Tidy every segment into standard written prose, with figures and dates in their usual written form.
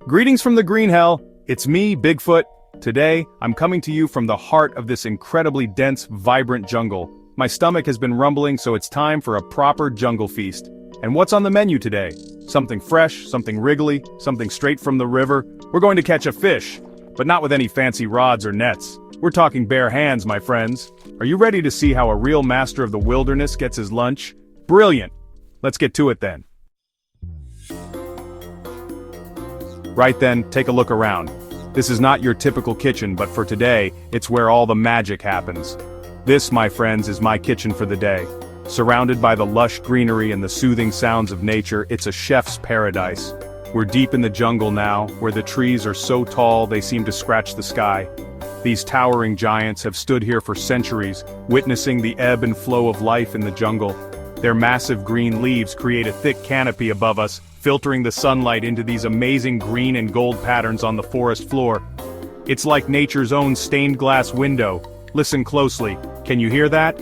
Greetings from the green hell, it's me, Bigfoot. Today, I'm coming to you from the heart of this incredibly dense, vibrant jungle. My stomach has been rumbling, so it's time for a proper jungle feast. And what's on the menu today? Something fresh, something wriggly, something straight from the river. We're going to catch a fish, but not with any fancy rods or nets. We're talking bare hands, my friends. Are you ready to see how a real master of the wilderness gets his lunch? Brilliant! Let's get to it then. Right then, take a look around. This is not your typical kitchen, but for today, it's where all the magic happens. This, my friends, is my kitchen for the day. Surrounded by the lush greenery and the soothing sounds of nature, it's a chef's paradise. We're deep in the jungle now, where the trees are so tall they seem to scratch the sky. These towering giants have stood here for centuries, witnessing the ebb and flow of life in the jungle. Their massive green leaves create a thick canopy above us, filtering the sunlight into these amazing green and gold patterns on the forest floor. It's like nature's own stained glass window. Listen closely. Can you hear that?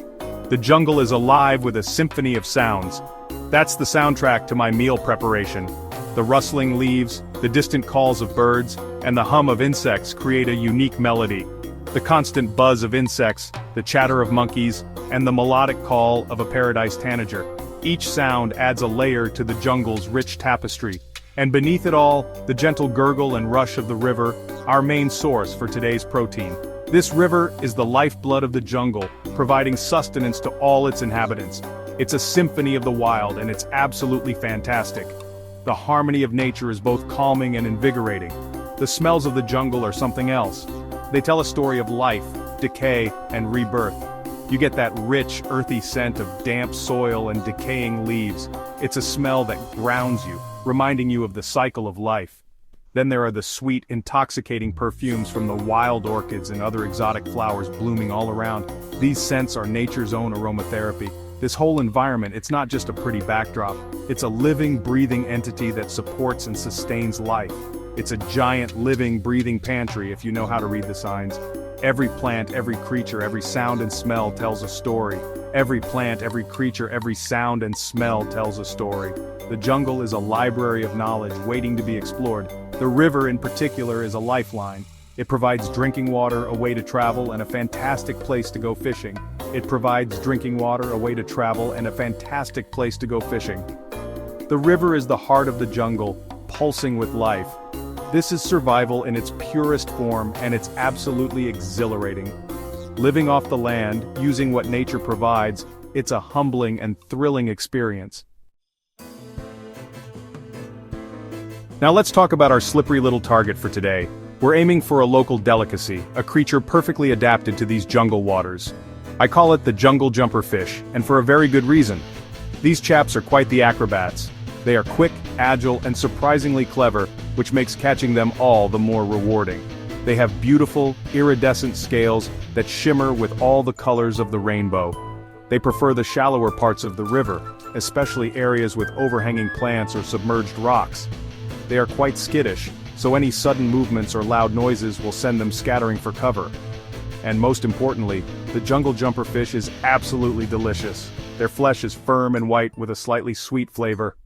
The jungle is alive with a symphony of sounds. That's the soundtrack to my meal preparation. The rustling leaves, the distant calls of birds, and the hum of insects create a unique melody. The constant buzz of insects, the chatter of monkeys, and the melodic call of a paradise tanager. Each sound adds a layer to the jungle's rich tapestry. And beneath it all, the gentle gurgle and rush of the river, our main source for today's protein. This river is the lifeblood of the jungle, providing sustenance to all its inhabitants. It's a symphony of the wild, and it's absolutely fantastic. The harmony of nature is both calming and invigorating. The smells of the jungle are something else. They tell a story of life, decay, and rebirth. You get that rich, earthy scent of damp soil and decaying leaves. It's a smell that grounds you, reminding you of the cycle of life. Then there are the sweet, intoxicating perfumes from the wild orchids and other exotic flowers blooming all around. These scents are nature's own aromatherapy. This whole environment, it's not just a pretty backdrop. It's a living, breathing entity that supports and sustains life. It's a giant, living, breathing pantry if you know how to read the signs. Every plant, every creature, every sound and smell tells a story. Every plant, every creature, every sound and smell tells a story. The jungle is a library of knowledge waiting to be explored. The river in particular is a lifeline. It provides drinking water, a way to travel, and a fantastic place to go fishing. It provides drinking water, a way to travel, and a fantastic place to go fishing. The river is the heart of the jungle, pulsing with life. This is survival in its purest form, and it's absolutely exhilarating. Living off the land, using what nature provides, it's a humbling and thrilling experience. Now let's talk about our slippery little target for today. We're aiming for a local delicacy, a creature perfectly adapted to these jungle waters. I call it the jungle jumper fish, and for a very good reason. These chaps are quite the acrobats. They are quick, agile, and surprisingly clever, which makes catching them all the more rewarding. They have beautiful, iridescent scales that shimmer with all the colors of the rainbow. They prefer the shallower parts of the river, especially areas with overhanging plants or submerged rocks. They are quite skittish, so any sudden movements or loud noises will send them scattering for cover. And most importantly, the jungle jumper fish is absolutely delicious. Their flesh is firm and white with a slightly sweet flavor.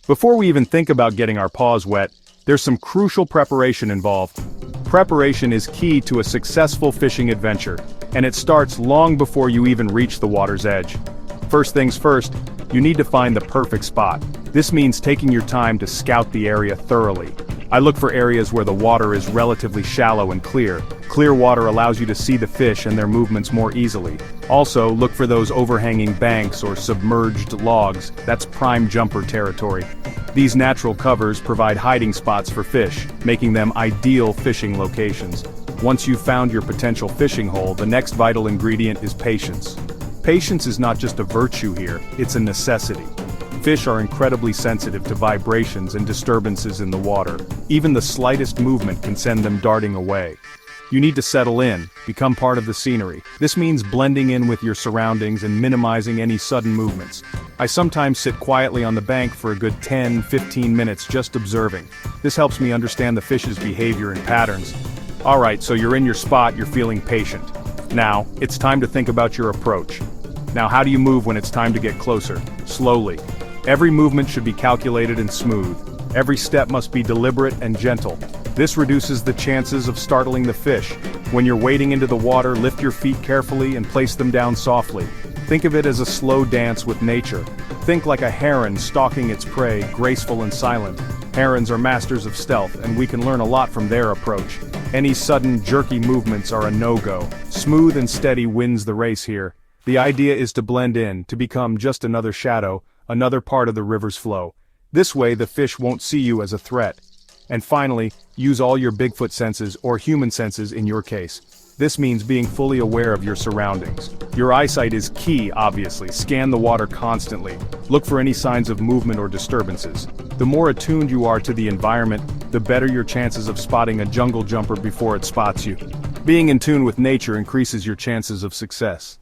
Before we even think about getting our paws wet, there's some crucial preparation involved. Preparation is key to a successful fishing adventure, and it starts long before you even reach the water's edge. First things first, you need to find the perfect spot. This means taking your time to scout the area thoroughly. I look for areas where the water is relatively shallow and clear. Clear water allows you to see the fish and their movements more easily. Also, look for those overhanging banks or submerged logs. That's prime jumper territory. These natural covers provide hiding spots for fish, making them ideal fishing locations. Once you've found your potential fishing hole, the next vital ingredient is patience. Patience is not just a virtue here, it's a necessity. Fish are incredibly sensitive to vibrations and disturbances in the water. Even the slightest movement can send them darting away. You need to settle in, become part of the scenery. This means blending in with your surroundings and minimizing any sudden movements. I sometimes sit quietly on the bank for a good 10-15 minutes just observing. This helps me understand the fish's behavior and patterns. Alright, so you're in your spot, you're feeling patient. Now, it's time to think about your approach. Now how do you move when it's time to get closer? Slowly. Every movement should be calculated and smooth. Every step must be deliberate and gentle. This reduces the chances of startling the fish. When you're wading into the water, lift your feet carefully and place them down softly. Think of it as a slow dance with nature. Think like a heron stalking its prey, graceful and silent. Herons are masters of stealth, and we can learn a lot from their approach. Any sudden, jerky movements are a no-go. Smooth and steady wins the race here. The idea is to blend in, to become just another shadow, another part of the river's flow. This way the fish won't see you as a threat. And finally, use all your Bigfoot senses, or human senses in your case. This means being fully aware of your surroundings. Your eyesight is key, obviously. Scan the water constantly. Look for any signs of movement or disturbances. The more attuned you are to the environment, the better your chances of spotting a jungle jumper before it spots you. Being in tune with nature increases your chances of success.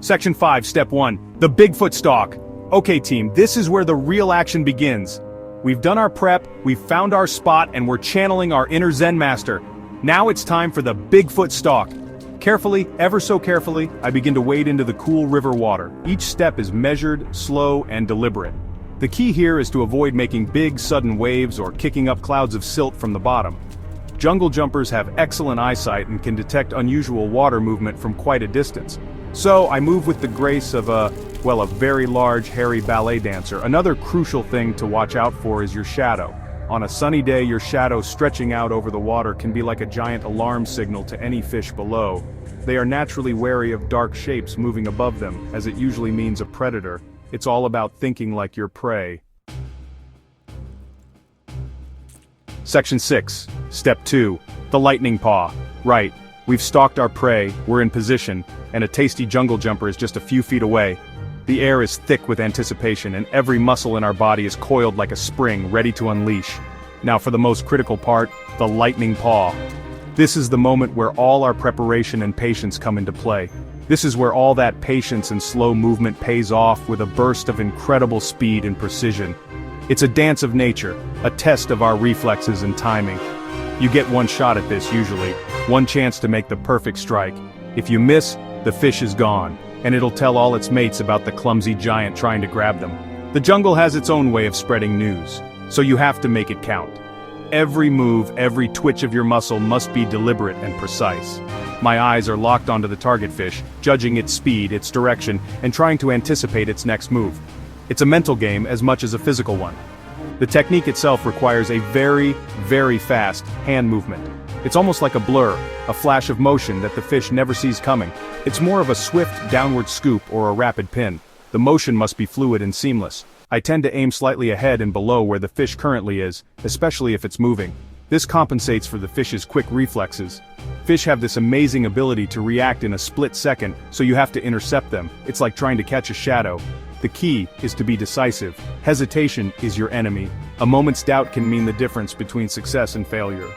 Section 5, Step 1, the Bigfoot Stalk. Okay team, this is where the real action begins. We've done our prep, we've found our spot, and we're channeling our inner Zen master. Now it's time for the Bigfoot Stalk. Carefully, ever so carefully, I begin to wade into the cool river water. Each step is measured, slow, and deliberate. The key here is to avoid making big, sudden waves or kicking up clouds of silt from the bottom. Jungle jumpers have excellent eyesight and can detect unusual water movement from quite a distance. So I move with the grace of a very large, hairy ballet dancer. Another crucial thing to watch out for is your shadow. On a sunny day, your shadow stretching out over the water can be like a giant alarm signal to any fish below. They are naturally wary of dark shapes moving above them, as it usually means a predator. It's all about thinking like your prey. Section 6, Step 2, the lightning paw. Right, we've stalked our prey, we're in position, and a tasty jungle jumper is just a few feet away. The air is thick with anticipation, and every muscle in our body is coiled like a spring, ready to unleash. Now for the most critical part, the lightning paw. This is the moment where all our preparation and patience come into play. This is where all that patience and slow movement pays off with a burst of incredible speed and precision. It's a dance of nature, a test of our reflexes and timing. You get one shot at this usually, one chance to make the perfect strike. If you miss, the fish is gone, and it'll tell all its mates about the clumsy giant trying to grab them. The jungle has its own way of spreading news, so you have to make it count. Every move, every twitch of your muscle must be deliberate and precise. My eyes are locked onto the target fish, judging its speed, its direction, and trying to anticipate its next move. It's a mental game as much as a physical one. The technique itself requires a very, very fast hand movement. It's almost like a blur, a flash of motion that the fish never sees coming. It's more of a swift downward scoop or a rapid pin. The motion must be fluid and seamless. I tend to aim slightly ahead and below where the fish currently is, especially if it's moving. This compensates for the fish's quick reflexes. Fish have this amazing ability to react in a split second, so you have to intercept them. It's like trying to catch a shadow. The key is to be decisive. Hesitation is your enemy. A moment's doubt can mean the difference between success and failure.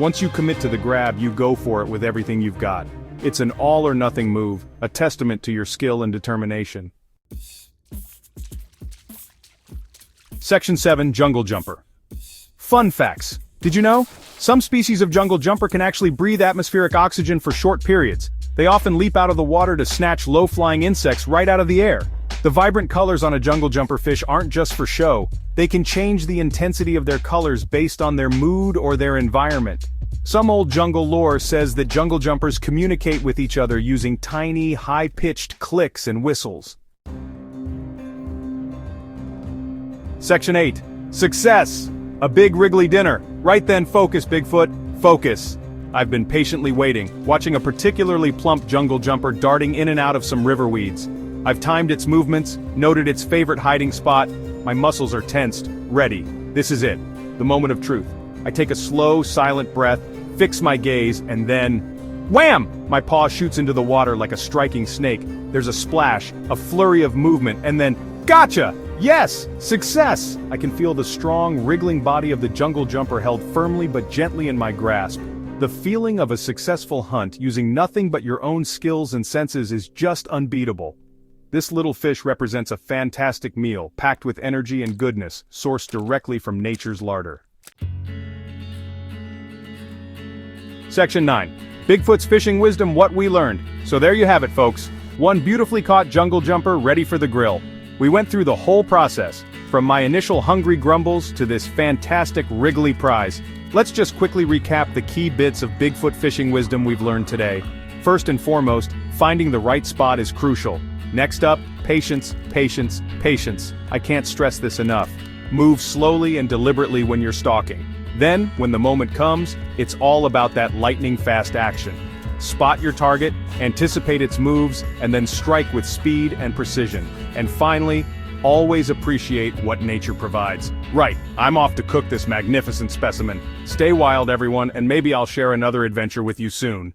Once you commit to the grab, you go for it with everything you've got. It's an all-or-nothing move, a testament to your skill and determination. Section 7, Jungle Jumper. Fun facts. Did you know? Some species of jungle jumper can actually breathe atmospheric oxygen for short periods. They often leap out of the water to snatch low-flying insects right out of the air. The vibrant colors on a jungle jumper fish aren't just for show. They can change the intensity of their colors based on their mood or their environment. Some old jungle lore says that jungle jumpers communicate with each other using tiny, high-pitched clicks and whistles. Section 8. Success! A big wriggly dinner. Right then, focus, Bigfoot, focus. I've been patiently waiting, watching a particularly plump jungle jumper darting in and out of some river weeds. I've timed its movements, noted its favorite hiding spot. My muscles are tensed, ready. This is it, the moment of truth. I take a slow, silent breath, fix my gaze, and then, wham! My paw shoots into the water like a striking snake. There's a splash, a flurry of movement, and then, gotcha! Yes! Success! I can feel the strong, wriggling body of the jungle jumper held firmly but gently in my grasp. The feeling of a successful hunt using nothing but your own skills and senses is just unbeatable. This little fish represents a fantastic meal, packed with energy and goodness, sourced directly from nature's larder. Section 9. Bigfoot's fishing wisdom, what we learned. So there you have it, folks. One beautifully caught jungle jumper ready for the grill. We went through the whole process, from my initial hungry grumbles to this fantastic wriggly prize. Let's just quickly recap the key bits of Bigfoot fishing wisdom we've learned today. First and foremost, finding the right spot is crucial. Next up, patience, patience, patience. I can't stress this enough. Move slowly and deliberately when you're stalking. Then, when the moment comes, it's all about that lightning-fast action. Spot your target, anticipate its moves, and then strike with speed and precision. And finally, always appreciate what nature provides. Right, I'm off to cook this magnificent specimen. Stay wild, everyone, and maybe I'll share another adventure with you soon.